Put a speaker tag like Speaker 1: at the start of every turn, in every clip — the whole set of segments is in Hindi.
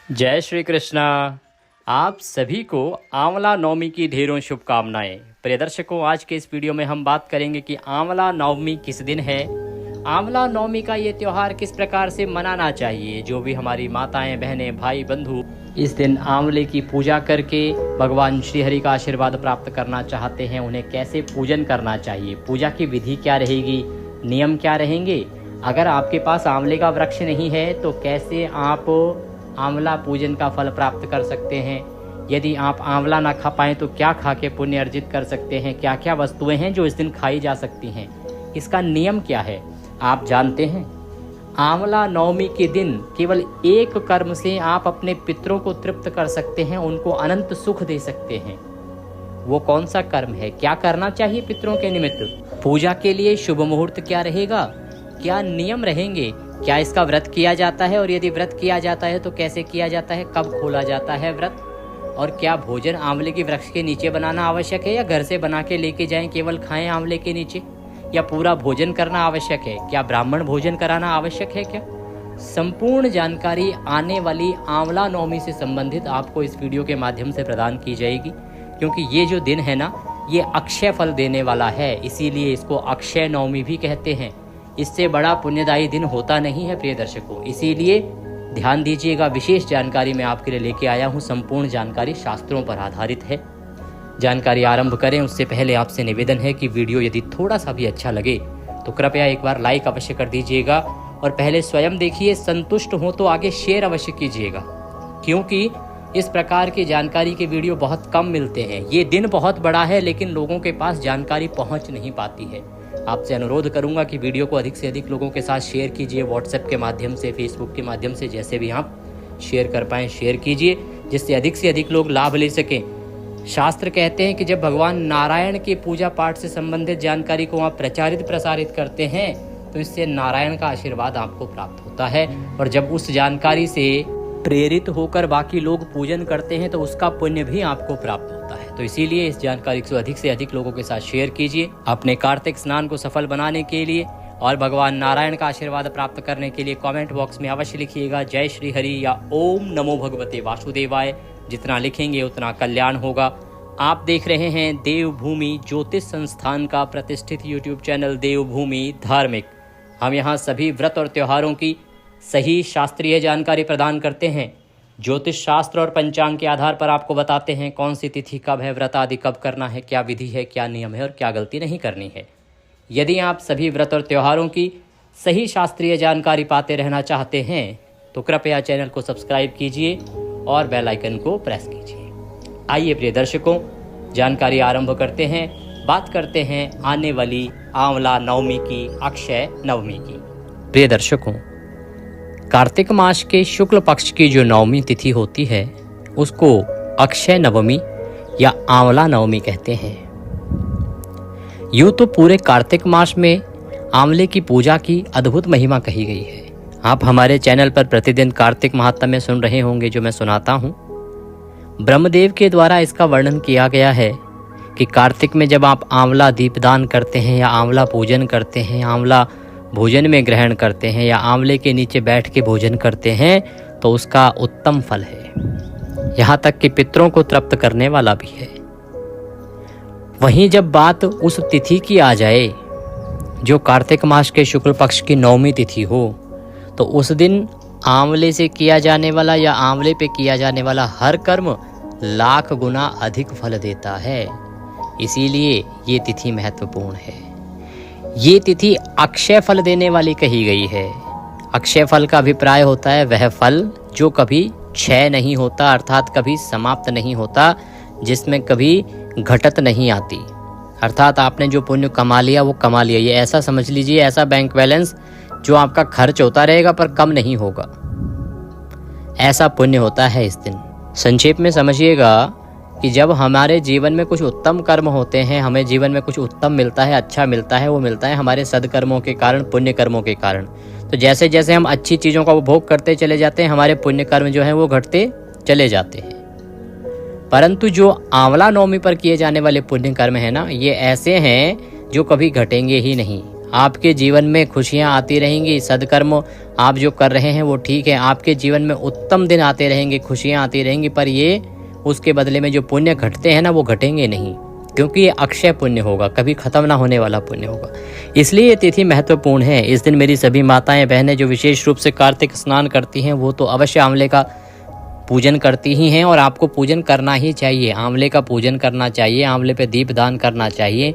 Speaker 1: जय श्री कृष्णा। आप सभी को आंवला नवमी की ढेरों शुभकामनाएं। प्रिय दर्शकों, आज के इस वीडियो में हम बात करेंगे कि आंवला नवमी किस दिन है, आंवला नवमी का ये त्यौहार किस प्रकार से मनाना चाहिए। जो भी हमारी माताएं, बहनें, भाई, बंधु इस दिन आंवले की पूजा करके भगवान श्री हरि का आशीर्वाद प्राप्त करना चाहते हैं, उन्हें कैसे पूजन करना चाहिए, पूजा की विधि क्या रहेगी, नियम क्या रहेंगे। अगर आपके पास आंवले का वृक्ष नहीं है तो कैसे आप आंवला पूजन का फल प्राप्त कर सकते हैं। यदि आप आंवला ना खा पाएँ तो क्या खा के पुण्य अर्जित कर सकते हैं, क्या क्या वस्तुएं हैं जो इस दिन खाई जा सकती हैं, इसका नियम क्या है आप जानते हैं। आंवला नवमी के दिन केवल एक कर्म से आप अपने पितरों को तृप्त कर सकते हैं, उनको अनंत सुख दे सकते हैं। वो कौन सा कर्म है, क्या करना चाहिए पितरों के निमित्त, पूजा के लिए शुभ मुहूर्त क्या रहेगा, क्या नियम रहेंगे, क्या इसका व्रत किया जाता है, और यदि व्रत किया जाता है तो कैसे किया जाता है, कब खोला जाता है व्रत, और क्या भोजन आंवले के वृक्ष के नीचे बनाना आवश्यक है या घर से बना के लेके जाएं केवल खाएं आंवले के नीचे, या पूरा भोजन करना आवश्यक है, क्या ब्राह्मण भोजन कराना आवश्यक है क्या। संपूर्ण जानकारी आने वाली आंवला नवमी से संबंधित आपको इस वीडियो के माध्यम से प्रदान की जाएगी, क्योंकि ये जो दिन है ना, ये अक्षय फल देने वाला है, इसीलिए इसको अक्षय नवमी भी कहते हैं। इससे बड़ा पुण्यदायी दिन होता नहीं है प्रिय दर्शकों, इसीलिए ध्यान दीजिएगा। विशेष जानकारी मैं आपके लिए लेके आया हूँ, संपूर्ण जानकारी शास्त्रों पर आधारित है। जानकारी आरंभ करें उससे पहले आपसे निवेदन है कि वीडियो यदि थोड़ा सा भी अच्छा लगे तो कृपया एक बार लाइक अवश्य कर दीजिएगा, और पहले स्वयं देखिए, संतुष्ट हो तो आगे शेयर अवश्य कीजिएगा, क्योंकि इस प्रकार की जानकारी के वीडियो बहुत कम मिलते हैं। ये दिन बहुत बड़ा है लेकिन लोगों के पास जानकारी पहुंच नहीं पाती है। आपसे अनुरोध करूंगा कि वीडियो को अधिक से अधिक लोगों के साथ शेयर कीजिए, व्हाट्सएप के माध्यम से, फेसबुक के माध्यम से, जैसे भी आप शेयर कर पाएँ शेयर कीजिए, जिससे अधिक से अधिक लोग लाभ ले सकें। शास्त्र कहते हैं कि जब भगवान नारायण के पूजा पाठ से संबंधित जानकारी को आप प्रचारित प्रसारित करते हैं तो इससे नारायण का आशीर्वाद आपको प्राप्त होता है, और जब उस जानकारी से प्रेरित होकर बाकी लोग पूजन करते हैं तो उसका पुण्य भी आपको प्राप्त होता है। तो इसीलिए इस जानकारी को अधिक से अधिक लोगों के साथ शेयर कीजिए। अपने कार्तिक स्नान को सफल बनाने के लिए और भगवान नारायण का आशीर्वाद प्राप्त करने के लिए कमेंट बॉक्स में अवश्य लिखिएगा जय श्री हरि या ओम नमो भगवते वासुदेवाय। जितना लिखेंगे उतना कल्याण होगा। आप देख रहे हैं देवभूमि ज्योतिष संस्थान का प्रतिष्ठित यूट्यूब चैनल देवभूमि धार्मिक। हम यहाँ सभी व्रत और त्योहारों की सही शास्त्रीय जानकारी प्रदान करते हैं। ज्योतिष शास्त्र और पंचांग के आधार पर आपको बताते हैं कौन सी तिथि कब है, व्रत आदि कब करना है, क्या विधि है, क्या नियम है और क्या गलती नहीं करनी है। यदि आप सभी व्रत और त्योहारों की सही शास्त्रीय जानकारी पाते रहना चाहते हैं तो कृपया चैनल को सब्सक्राइब कीजिए और बेल आइकन को प्रेस कीजिए। आइए प्रिय दर्शकों, जानकारी आरंभ करते हैं। बात करते हैं आने वाली आंवला नवमी की, अक्षय नवमी की। प्रिय दर्शकों, कार्तिक मास के शुक्ल पक्ष की जो नवमी तिथि होती है उसको अक्षय नवमी या आंवला नवमी कहते हैं। यूँ तो पूरे कार्तिक मास में आंवले की पूजा की अद्भुत महिमा कही गई है। आप हमारे चैनल पर प्रतिदिन कार्तिक महात्म्य सुन रहे होंगे जो मैं सुनाता हूँ। ब्रह्मदेव के द्वारा इसका वर्णन किया गया है कि कार्तिक में जब आप आंवला दीपदान करते हैं या आंवला पूजन करते हैं, आंवला भोजन में ग्रहण करते हैं या आंवले के नीचे बैठ के भोजन करते हैं तो उसका उत्तम फल है, यहाँ तक कि पितरों को तृप्त करने वाला भी है। वहीं जब बात उस तिथि की आ जाए जो कार्तिक मास के शुक्ल पक्ष की नवमी तिथि हो, तो उस दिन आंवले से किया जाने वाला या आंवले पे किया जाने वाला हर कर्म लाख गुना अधिक फल देता है। इसीलिए ये तिथि महत्वपूर्ण है। ये तिथि अक्षय फल देने वाली कही गई है। अक्षय फल का अभिप्राय होता है वह फल जो कभी क्षय नहीं होता, अर्थात कभी समाप्त नहीं होता, जिसमें कभी घटत नहीं आती। अर्थात आपने जो पुण्य कमा लिया वो कमा लिया। ये ऐसा समझ लीजिए, ऐसा बैंक बैलेंस जो आपका खर्च होता रहेगा पर कम नहीं होगा, ऐसा पुण्य होता है इस दिन। संक्षेप में समझिएगा कि जब हमारे जीवन में कुछ उत्तम कर्म होते हैं, हमें जीवन में कुछ उत्तम मिलता है, अच्छा मिलता है, वो मिलता है हमारे सदकर्मों के कारण, पुण्य कर्मों के कारण। तो जैसे जैसे हम अच्छी चीज़ों का उपभोग करते चले जाते हैं, हमारे पुण्य कर्म जो हैं वो घटते चले जाते हैं। परंतु जो आंवला नवमी पर किए जाने वाले पुण्य कर्म है ना, ये ऐसे हैं जो कभी घटेंगे ही नहीं। आपके जीवन में खुशियाँ आती रहेंगी। सदकर्म आप जो कर रहे हैं वो ठीक है, आपके जीवन में उत्तम दिन आते रहेंगे, खुशियाँ आती रहेंगी, पर ये उसके बदले में जो पुण्य घटते हैं ना वो घटेंगे नहीं, क्योंकि ये अक्षय पुण्य होगा, कभी ख़त्म ना होने वाला पुण्य होगा। इसलिए ये तिथि महत्वपूर्ण है। इस दिन मेरी सभी माताएं बहनें जो विशेष रूप से कार्तिक स्नान करती हैं वो तो अवश्य आंवले का पूजन करती ही हैं, और आपको पूजन करना ही चाहिए। आंवले का पूजन करना चाहिए, आंवले पे दीप दान करना चाहिए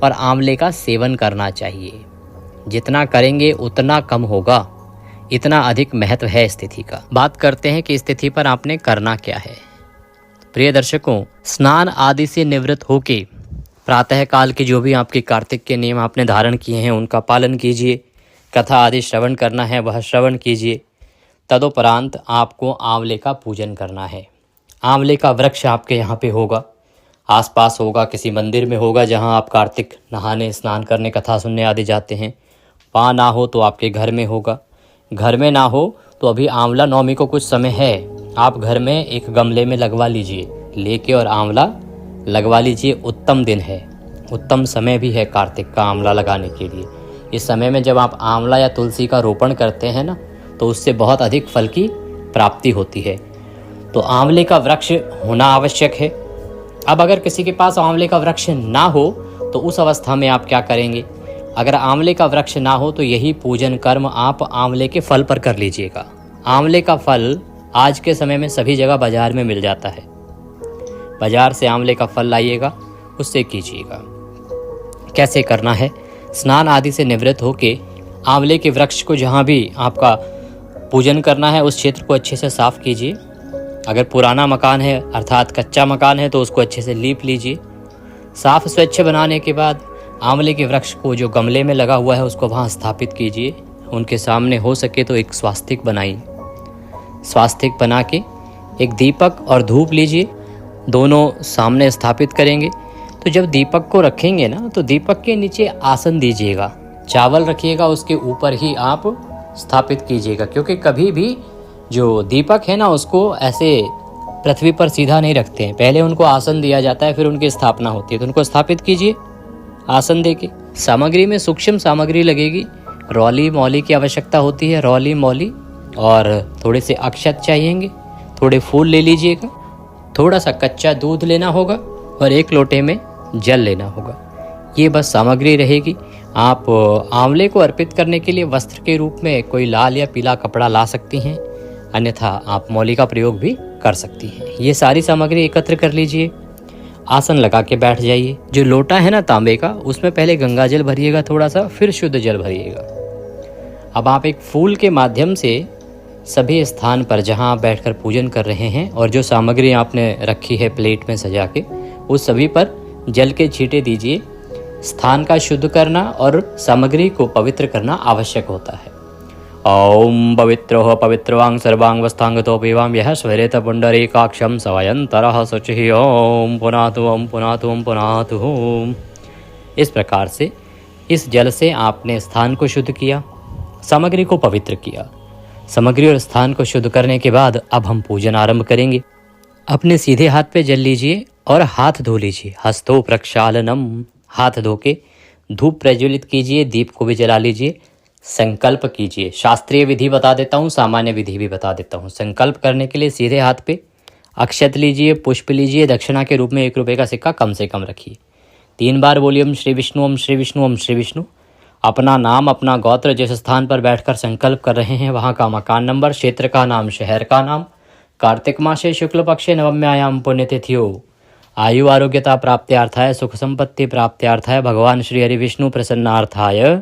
Speaker 1: और आंवले का सेवन करना चाहिए। जितना करेंगे उतना कम होगा, इतना अधिक महत्व है इस तिथि का। बात करते हैं कि इस तिथि पर आपने करना क्या है। प्रिय दर्शकों, स्नान आदि से निवृत्त होके प्रातः काल के जो भी आपके कार्तिक के नियम आपने धारण किए हैं उनका पालन कीजिए। कथा आदि श्रवण करना है वह श्रवण कीजिए। तदुपरांत आपको आंवले का पूजन करना है। आंवले का वृक्ष आपके यहाँ पे होगा, आसपास होगा, किसी मंदिर में होगा जहाँ आप कार्तिक नहाने स्नान करने कथा सुनने आदि जाते हैं। वहाँ ना हो तो आपके घर में होगा। घर में ना हो तो अभी आंवला नवमी को कुछ समय है, आप घर में एक गमले में लगवा लीजिए, लेके और आंवला लगवा लीजिए। उत्तम दिन है, उत्तम समय भी है कार्तिक का आंवला लगाने के लिए। इस समय में जब आप आंवला या तुलसी का रोपण करते हैं ना तो उससे बहुत अधिक फल की प्राप्ति होती है। तो आंवले का वृक्ष होना आवश्यक है। अब अगर किसी के पास आंवले का वृक्ष ना हो तो उस अवस्था में आप क्या करेंगे। अगर आंवले का वृक्ष ना हो तो यही पूजन कर्म आप आंवले के फल पर कर लीजिएगा। आंवले का फल आज के समय में सभी जगह बाजार में मिल जाता है। बाजार से आंवले का फल लाइएगा, उससे कीजिएगा। कैसे करना है। स्नान आदि से निवृत्त होके आंवले के वृक्ष को जहाँ भी आपका पूजन करना है उस क्षेत्र को अच्छे से साफ कीजिए। अगर पुराना मकान है अर्थात कच्चा मकान है तो उसको अच्छे से लीप लीजिए। साफ स्वच्छ बनाने के बाद आंवले के वृक्ष को जो गमले में लगा हुआ है उसको वहाँ स्थापित कीजिए। उनके सामने हो सके तो एक स्वास्तिक बनाइए। स्वास्तिक बना के एक दीपक और धूप लीजिए, दोनों सामने स्थापित करेंगे। तो जब दीपक को रखेंगे ना तो दीपक के नीचे आसन दीजिएगा, चावल रखिएगा उसके ऊपर ही आप स्थापित कीजिएगा, क्योंकि कभी भी जो दीपक है ना उसको ऐसे पृथ्वी पर सीधा नहीं रखते हैं, पहले उनको आसन दिया जाता है फिर उनकी स्थापना होती है। तो उनको स्थापित कीजिए आसन देके। सामग्री में सूक्ष्म सामग्री लगेगी, रौली मौली की आवश्यकता होती है, रौली मौली, और थोड़े से अक्षत चाहिएंगे, थोड़े फूल ले लीजिएगा, थोड़ा सा कच्चा दूध लेना होगा और एक लोटे में जल लेना होगा। ये बस सामग्री रहेगी। आप आंवले को अर्पित करने के लिए वस्त्र के रूप में कोई लाल या पीला कपड़ा ला सकती हैं, अन्यथा आप मौली का प्रयोग भी कर सकती हैं। ये सारी सामग्री एकत्र कर लीजिए, आसन लगा के बैठ जाइए। जो लोटा है ना तांबे का उसमें पहले गंगा जल भरिएगा थोड़ा सा, फिर शुद्ध जल भरिएगा। अब आप एक फूल के माध्यम से सभी स्थान पर जहां आप बैठकर पूजन कर रहे हैं और जो सामग्री आपने रखी है प्लेट में सजा के उस सभी पर जल के छींटे दीजिए। स्थान का शुद्ध करना और सामग्री को पवित्र करना आवश्यक होता है। ओम पवित्रो पवित्रवांग सर्वांग वस्तांगतो पेवां यह स्वरेत पुंडरीकाक्षं सवयंतरः शुचिः ओम पुनातु ओम पुनातु ओम पुनातु ओम। इस प्रकार से इस जल से आपने स्थान को शुद्ध किया, सामग्री को पवित्र किया। सामग्री और स्थान को शुद्ध करने के बाद अब हम पूजन आरंभ करेंगे। अपने सीधे हाथ पे जल लीजिए और हाथ धो लीजिए। हस्तो प्रक्षालनम, हाथ धो के धूप प्रज्वलित कीजिए, दीप को भी जला लीजिए। संकल्प कीजिए। शास्त्रीय विधि बता देता हूँ, सामान्य विधि भी बता देता हूँ। संकल्प करने के लिए सीधे हाथ पे अक्षत लीजिए, पुष्प लीजिए, दक्षिणा के रूप में 1 रुपये का सिक्का कम से कम रखिए। 3 बार बोलिए ओम श्री विष्णु ओम श्री विष्णु ओम श्री विष्णु। अपना नाम, अपना गोत्र, जिस स्थान पर बैठकर संकल्प कर रहे हैं वहाँ का मकान नंबर, क्षेत्र का नाम, शहर का नाम, कार्तिक मासे शुक्ल पक्षे नवम्यायाम पुण्यतिथियो, आयु आरोग्यता प्राप्त्यार्थाय, सुख संपत्ति प्राप्त्यार्थाय, भगवान श्री हरि विष्णु प्रसन्नार्थाय,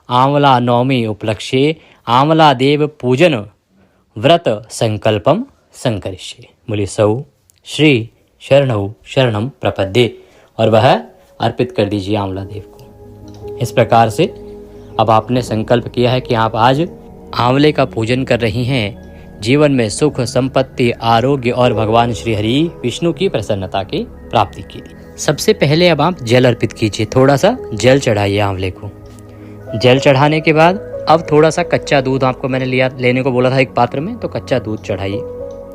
Speaker 1: आंवला नवमी उपलक्ष्ये आंवला देव पूजन व्रत संकल्पम संकरिष्ये। बोले सौ श्री शरणौ शरणम प्रपद्ये, और वह अर्पित कर दीजिए आंवला देव को। इस प्रकार से अब आपने संकल्प किया है कि आप आज आंवले का पूजन कर रही हैं जीवन में सुख संपत्ति आरोग्य और भगवान श्री हरि विष्णु की प्रसन्नता की प्राप्ति के लिए। सबसे पहले अब आप जल अर्पित कीजिए, थोड़ा सा जल चढ़ाइए आंवले को। जल चढ़ाने के बाद अब थोड़ा सा कच्चा दूध आपको मैंने लेने को बोला था एक पात्र में, तो कच्चा दूध चढ़ाइए,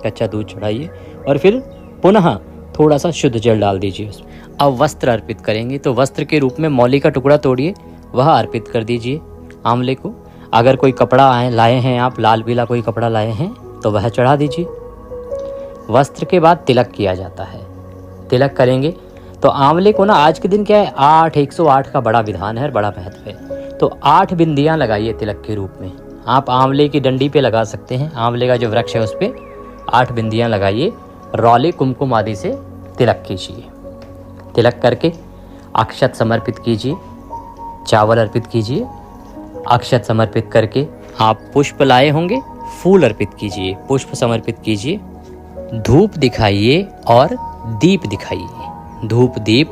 Speaker 1: कच्चा दूध चढ़ाइए और फिर पुनः थोड़ा सा शुद्ध जल डाल दीजिए उसमें। अब वस्त्र अर्पित करेंगे, तो वस्त्र के रूप में मौली का टुकड़ा तोड़िए वह अर्पित कर दीजिए आंवले को। अगर कोई कपड़ा लाए हैं आप, लाल पीला कोई कपड़ा लाए हैं तो वह चढ़ा दीजिए। वस्त्र के बाद तिलक किया जाता है। तिलक करेंगे तो आंवले को ना आज के दिन क्या है 108 का बड़ा विधान है और बड़ा महत्व है। तो 8 बिंदियां लगाइए तिलक के रूप में। आप आंवले की डंडी पे लगा सकते हैं, आंवले का जो वृक्ष है उस पे 8 बिंदियां लगाइए, रौले कुमकुम आदि से तिलक कीजिए। तिलक करके अक्षत समर्पित कीजिए, चावल अर्पित कीजिए। अक्षत समर्पित करके आप पुष्प लाए होंगे, फूल अर्पित कीजिए, पुष्प समर्पित कीजिए, धूप दिखाइए और दीप दिखाइए। धूप दीप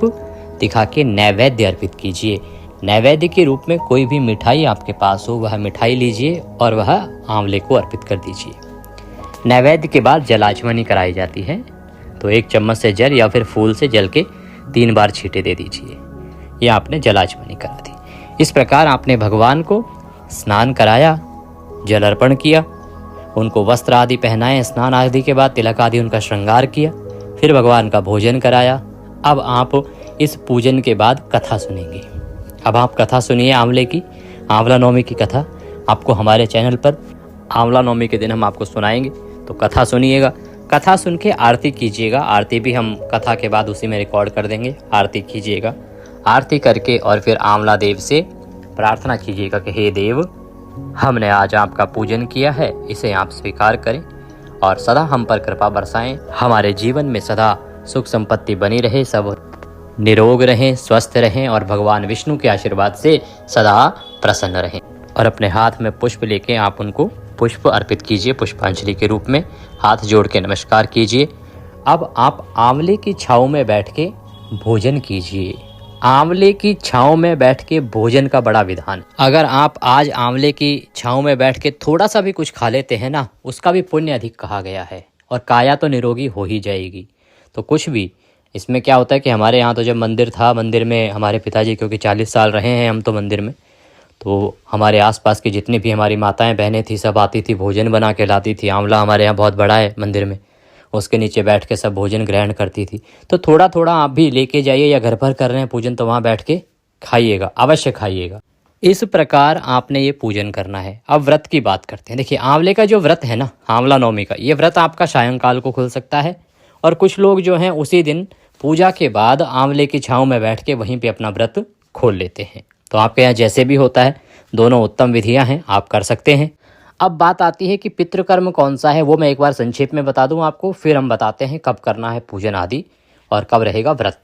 Speaker 1: दिखा के नैवेद्य अर्पित कीजिए। नैवेद्य के रूप में कोई भी मिठाई आपके पास हो वह मिठाई लीजिए और वह आंवले को अर्पित कर दीजिए। नैवेद्य के बाद जलाचमनी कराई जाती है। तो 1 चम्मच से जल या फिर फूल से जल के 3 बार छींटे दे दीजिए। यह आपने जलाचमनी करा दी। इस प्रकार आपने भगवान को स्नान कराया, जल अर्पण किया, उनको वस्त्र आदि पहनाए, स्नान आदि के बाद तिलक आदि उनका श्रृंगार किया, फिर भगवान का भोजन कराया। अब आप इस पूजन के बाद कथा सुनेंगे। अब आप कथा सुनिए आंवले की, आंवला नवमी की कथा आपको हमारे चैनल पर आंवला नवमी के दिन हम आपको सुनाएंगे। तो कथा सुनिएगा, कथा सुन के आरती कीजिएगा। आरती भी हम कथा के बाद उसी में रिकॉर्ड कर देंगे। आरती कीजिएगा, आरती करके और फिर आंवला देव से प्रार्थना कीजिएगा कि हे देव, हमने आज आपका पूजन किया है, इसे आप स्वीकार करें और सदा हम पर कृपा बरसाएं। हमारे जीवन में सदा सुख संपत्ति बनी रहे, सब निरोग रहें, स्वस्थ रहें और भगवान विष्णु के आशीर्वाद से सदा प्रसन्न रहें। और अपने हाथ में पुष्प लेके आप उनको पुष्प अर्पित कीजिए, पुष्पांजलि के रूप में हाथ जोड़ के नमस्कार कीजिए। अब आप आंवले की छांव में बैठ के भोजन कीजिए। आंवले की छांव में बैठ के भोजन का बड़ा विधान। अगर आप आज आंवले की छांव में बैठ के थोड़ा सा भी कुछ खा लेते हैं ना, उसका भी पुण्य अधिक कहा गया है और काया तो निरोगी हो ही जाएगी। तो कुछ भी इसमें क्या होता है कि हमारे यहाँ तो जब मंदिर था, मंदिर में हमारे पिताजी क्योंकि 40 साल रहे हैं हम तो मंदिर में, तो हमारे आसपास की जितनी भी हमारी माताएं बहनें थी सब आती थी, भोजन बना के लाती थी। आंवला हमारे यहाँ बहुत बड़ा है मंदिर में, उसके नीचे बैठ के सब भोजन ग्रहण करती थी। तो थोड़ा थोड़ा आप भी लेके जाइए, या घर पर कर रहे हैं पूजन तो वहाँ बैठ के खाइएगा, अवश्य खाइएगा। इस प्रकार आपने ये पूजन करना है। अब व्रत की बात करते हैं। देखिए आंवले का जो व्रत है ना, आंवला नवमी का, ये व्रत आपका सायंकाल को खुल सकता है और कुछ लोग जो हैं उसी दिन पूजा के बाद आंवले की छांव में बैठ के वहीं पे अपना व्रत खोल लेते हैं। तो आपके यहाँ जैसे भी होता है, दोनों उत्तम विधियां हैं, आप कर सकते हैं। अब बात आती है कि पितृकर्म कौन सा है, वो मैं एक बार संक्षेप में बता दूं आपको, फिर हम बताते हैं कब करना है पूजन आदि और कब रहेगा व्रत।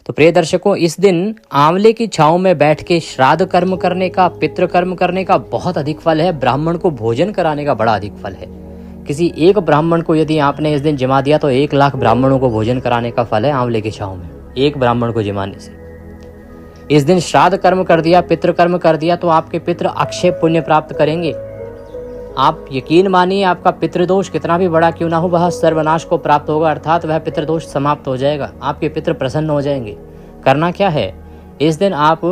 Speaker 1: तो प्रिय दर्शकों, इस दिन आंवले की छांव में बैठ के श्राद्ध कर्म करने का, पितृकर्म करने का बहुत अधिक फल है। ब्राह्मण को भोजन कराने का बड़ा अधिक फल है। किसी एक ब्राह्मण को यदि आपने इस दिन जिमा दिया तो 1 लाख ब्राह्मणों को भोजन कराने का फल है आंवले की छांव में, एक ब्राह्मण को जिमाने से। इस दिन श्राद्ध कर्म कर दिया, पितृकर्म कर दिया तो आपके पितृ अक्षय पुण्य प्राप्त करेंगे। आप यकीन मानिए, आपका पितृदोष कितना भी बड़ा क्यों ना हो, वह सर्वनाश को प्राप्त होगा, अर्थात वह पितृदोष समाप्त हो जाएगा, आपके पितृ प्रसन्न हो जाएंगे। करना क्या है, इस दिन आप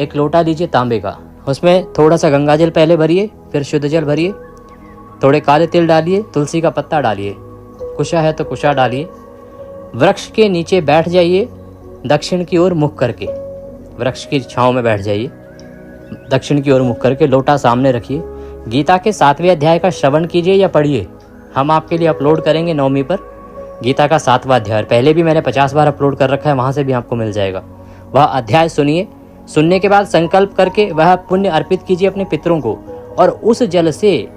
Speaker 1: 1 लोटा लीजिए तांबे का, उसमें थोड़ा सा गंगा जल पहले भरिए, फिर शुद्ध जल भरिए, थोड़े काले तिल डालिए, तुलसी का पत्ता डालिए, कुशा है तो कुशा डालिए। वृक्ष के नीचे बैठ जाइए, दक्षिण की ओर मुख करके, वृक्ष की छांव में बैठ जाइए, दक्षिण की ओर मुख करके, लोटा सामने रखिए। गीता के 7वें अध्याय का श्रवण कीजिए या पढ़िए। हम आपके लिए अपलोड करेंगे नवमी पर गीता का 7वां अध्याय, पहले भी मैंने 50 बार अपलोड कर रखा है, वहां से भी आपको मिल जाएगा। वह अध्याय सुनिए। सुनने के बाद संकल्प करके वह पुण्य अर्पित कीजिए अपने पितरों को, और उस जल से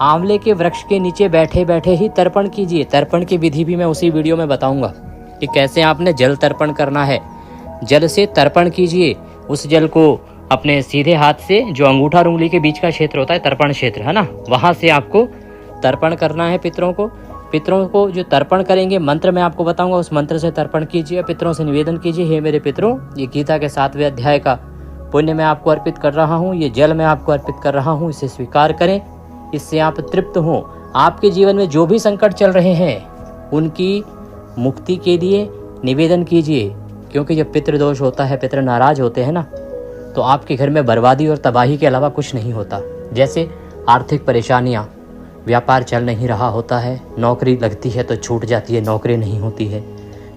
Speaker 1: आंवले के वृक्ष के नीचे बैठे बैठे ही तर्पण कीजिए। तर्पण की विधि भी मैं उसी वीडियो में बताऊंगा कि कैसे आपने जल तर्पण करना है। जल से तर्पण कीजिए। उस जल को अपने सीधे हाथ से, जो अंगूठा और उंगली के बीच का क्षेत्र होता है, तर्पण क्षेत्र है ना, वहां से आपको तर्पण करना है पितरों को। पितरों को जो तर्पण करेंगे, मंत्र मैं आपको बताऊंगा, उस मंत्र से तर्पण कीजिए। पितरों से निवेदन कीजिए, हे मेरे पितरों, ये गीता के 7वें अध्याय का पुण्य मैं आपको अर्पित कर रहा हूँ, ये जल मैं आपको अर्पित कर रहा हूँ, इसे स्वीकार करें, इससे आप तृप्त हों। आपके जीवन में जो भी संकट चल रहे हैं उनकी मुक्ति के लिए निवेदन कीजिए, क्योंकि जब पितृदोष होता है, पितृ नाराज होते हैं ना, तो आपके घर में बर्बादी और तबाही के अलावा कुछ नहीं होता। जैसे आर्थिक परेशानियाँ, व्यापार चल नहीं रहा होता है, नौकरी लगती है तो छूट जाती है, नौकरी नहीं होती है,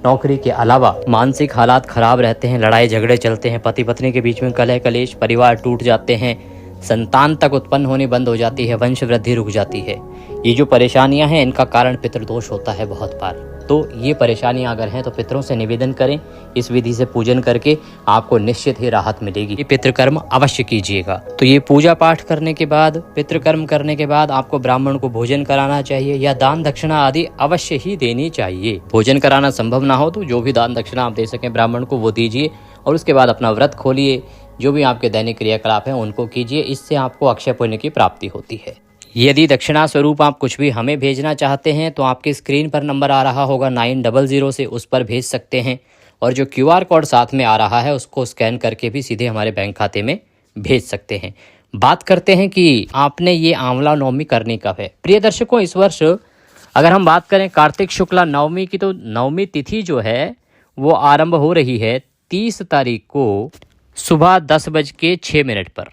Speaker 1: नौकरी के अलावा मानसिक हालात खराब रहते हैं, लड़ाई झगड़े चलते हैं, पति पत्नी के बीच में कलह कलेश, परिवार टूट जाते हैं, संतान तक उत्पन्न होनी बंद हो जाती है, वंश वृद्धि रुक जाती है। ये जो परेशानियां हैं इनका कारण पितृदोष होता है बहुत बार। तो ये परेशानियां अगर हैं तो पितरों से निवेदन करें, इस विधि से पूजन करके आपको निश्चित ही राहत मिलेगी। ये पितृकर्म अवश्य कीजिएगा। तो ये पूजा पाठ करने के बाद, पितृकर्म करने के बाद आपको ब्राह्मण को भोजन कराना चाहिए या दान दक्षिणा आदि अवश्य ही देनी चाहिए। भोजन कराना संभव ना हो तो जो भी दान दक्षिणा आप दे सकें ब्राह्मण को वो दीजिए और उसके बाद अपना व्रत खोलिए। जो भी आपके दैनिक क्रियाकलाप हैं उनको कीजिए, इससे आपको अक्षय पुण्य की प्राप्ति होती है। यदि दक्षिणा स्वरूप आप कुछ भी हमें भेजना चाहते हैं तो आपकी स्क्रीन पर नंबर आ रहा होगा 900 से, उस पर भेज सकते हैं और जो QR कोड साथ में आ रहा है उसको स्कैन करके भी सीधे हमारे बैंक खाते में भेज सकते हैं। बात करते हैं कि आपने ये आंवला नवमी करनी कब है। प्रिय दर्शकों, इस वर्ष अगर हम बात करें कार्तिक शुक्ला नवमी की, तो नवमी तिथि जो है वो आरंभ हो रही है 30 तारीख को सुबह 10:06 पर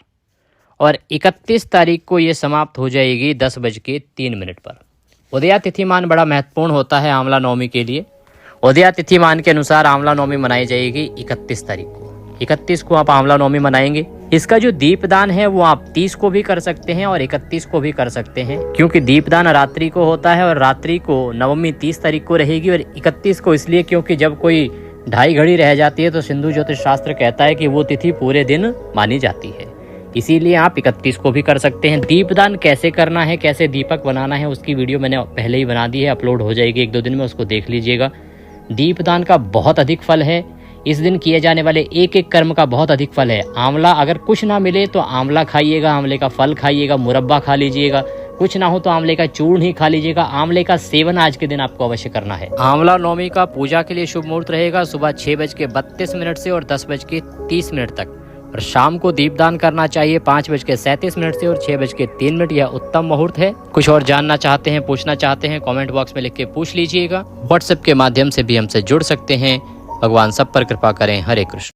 Speaker 1: और 31 तारीख को ये समाप्त हो जाएगी 10:03 पर। उदया तिथिमान बड़ा महत्वपूर्ण होता है आंवला नवमी के लिए। उदया तिथिमान के अनुसार आंवला नवमी मनाई जाएगी 31 तारीख को। 31 को आप आंवला नवमी मनाएंगे। इसका जो दीपदान है वो आप 30 को भी कर सकते हैं और 31 को भी कर सकते हैं, क्योंकि दीपदान रात्रि को होता है और रात्रि को नवमी 30 तारीख को रहेगी और 31 को इसलिए क्योंकि जब कोई 2:30 घड़ी रह जाती है तो सिंधु ज्योतिष शास्त्र कहता है कि वो तिथि पूरे दिन मानी जाती है। इसीलिए आप 31 को भी कर सकते हैं। दीपदान कैसे करना है, कैसे दीपक बनाना है, उसकी वीडियो मैंने पहले ही बना दी है, अपलोड हो जाएगी 1-2 दिन में, उसको देख लीजिएगा। दीपदान का बहुत अधिक फल है। इस दिन किए जाने वाले एक एक कर्म का बहुत अधिक फल है। आंवला अगर कुछ ना मिले तो आंवला खाइएगा, आंवले का फल खाइएगा, मुरब्बा खा लीजिएगा, कुछ ना हो तो आंवले का चूर्ण ही खा लीजिएगा। आंवले का सेवन आज के दिन आपको अवश्य करना है। आंवला नवमी का पूजा के लिए शुभ मुहूर्त रहेगा सुबह 6:32 से और 10:30 तक, और शाम को दीपदान करना चाहिए 5:37 से और 6:03। यह उत्तम मुहूर्त है। कुछ और जानना चाहते हैं, पूछना चाहते हैं, कमेंट बॉक्स में लिख के पूछ लीजिएगा। व्हाट्सएप के माध्यम से भी हमसे जुड़ सकते हैं। भगवान सब पर कृपा करें। हरे कृष्ण।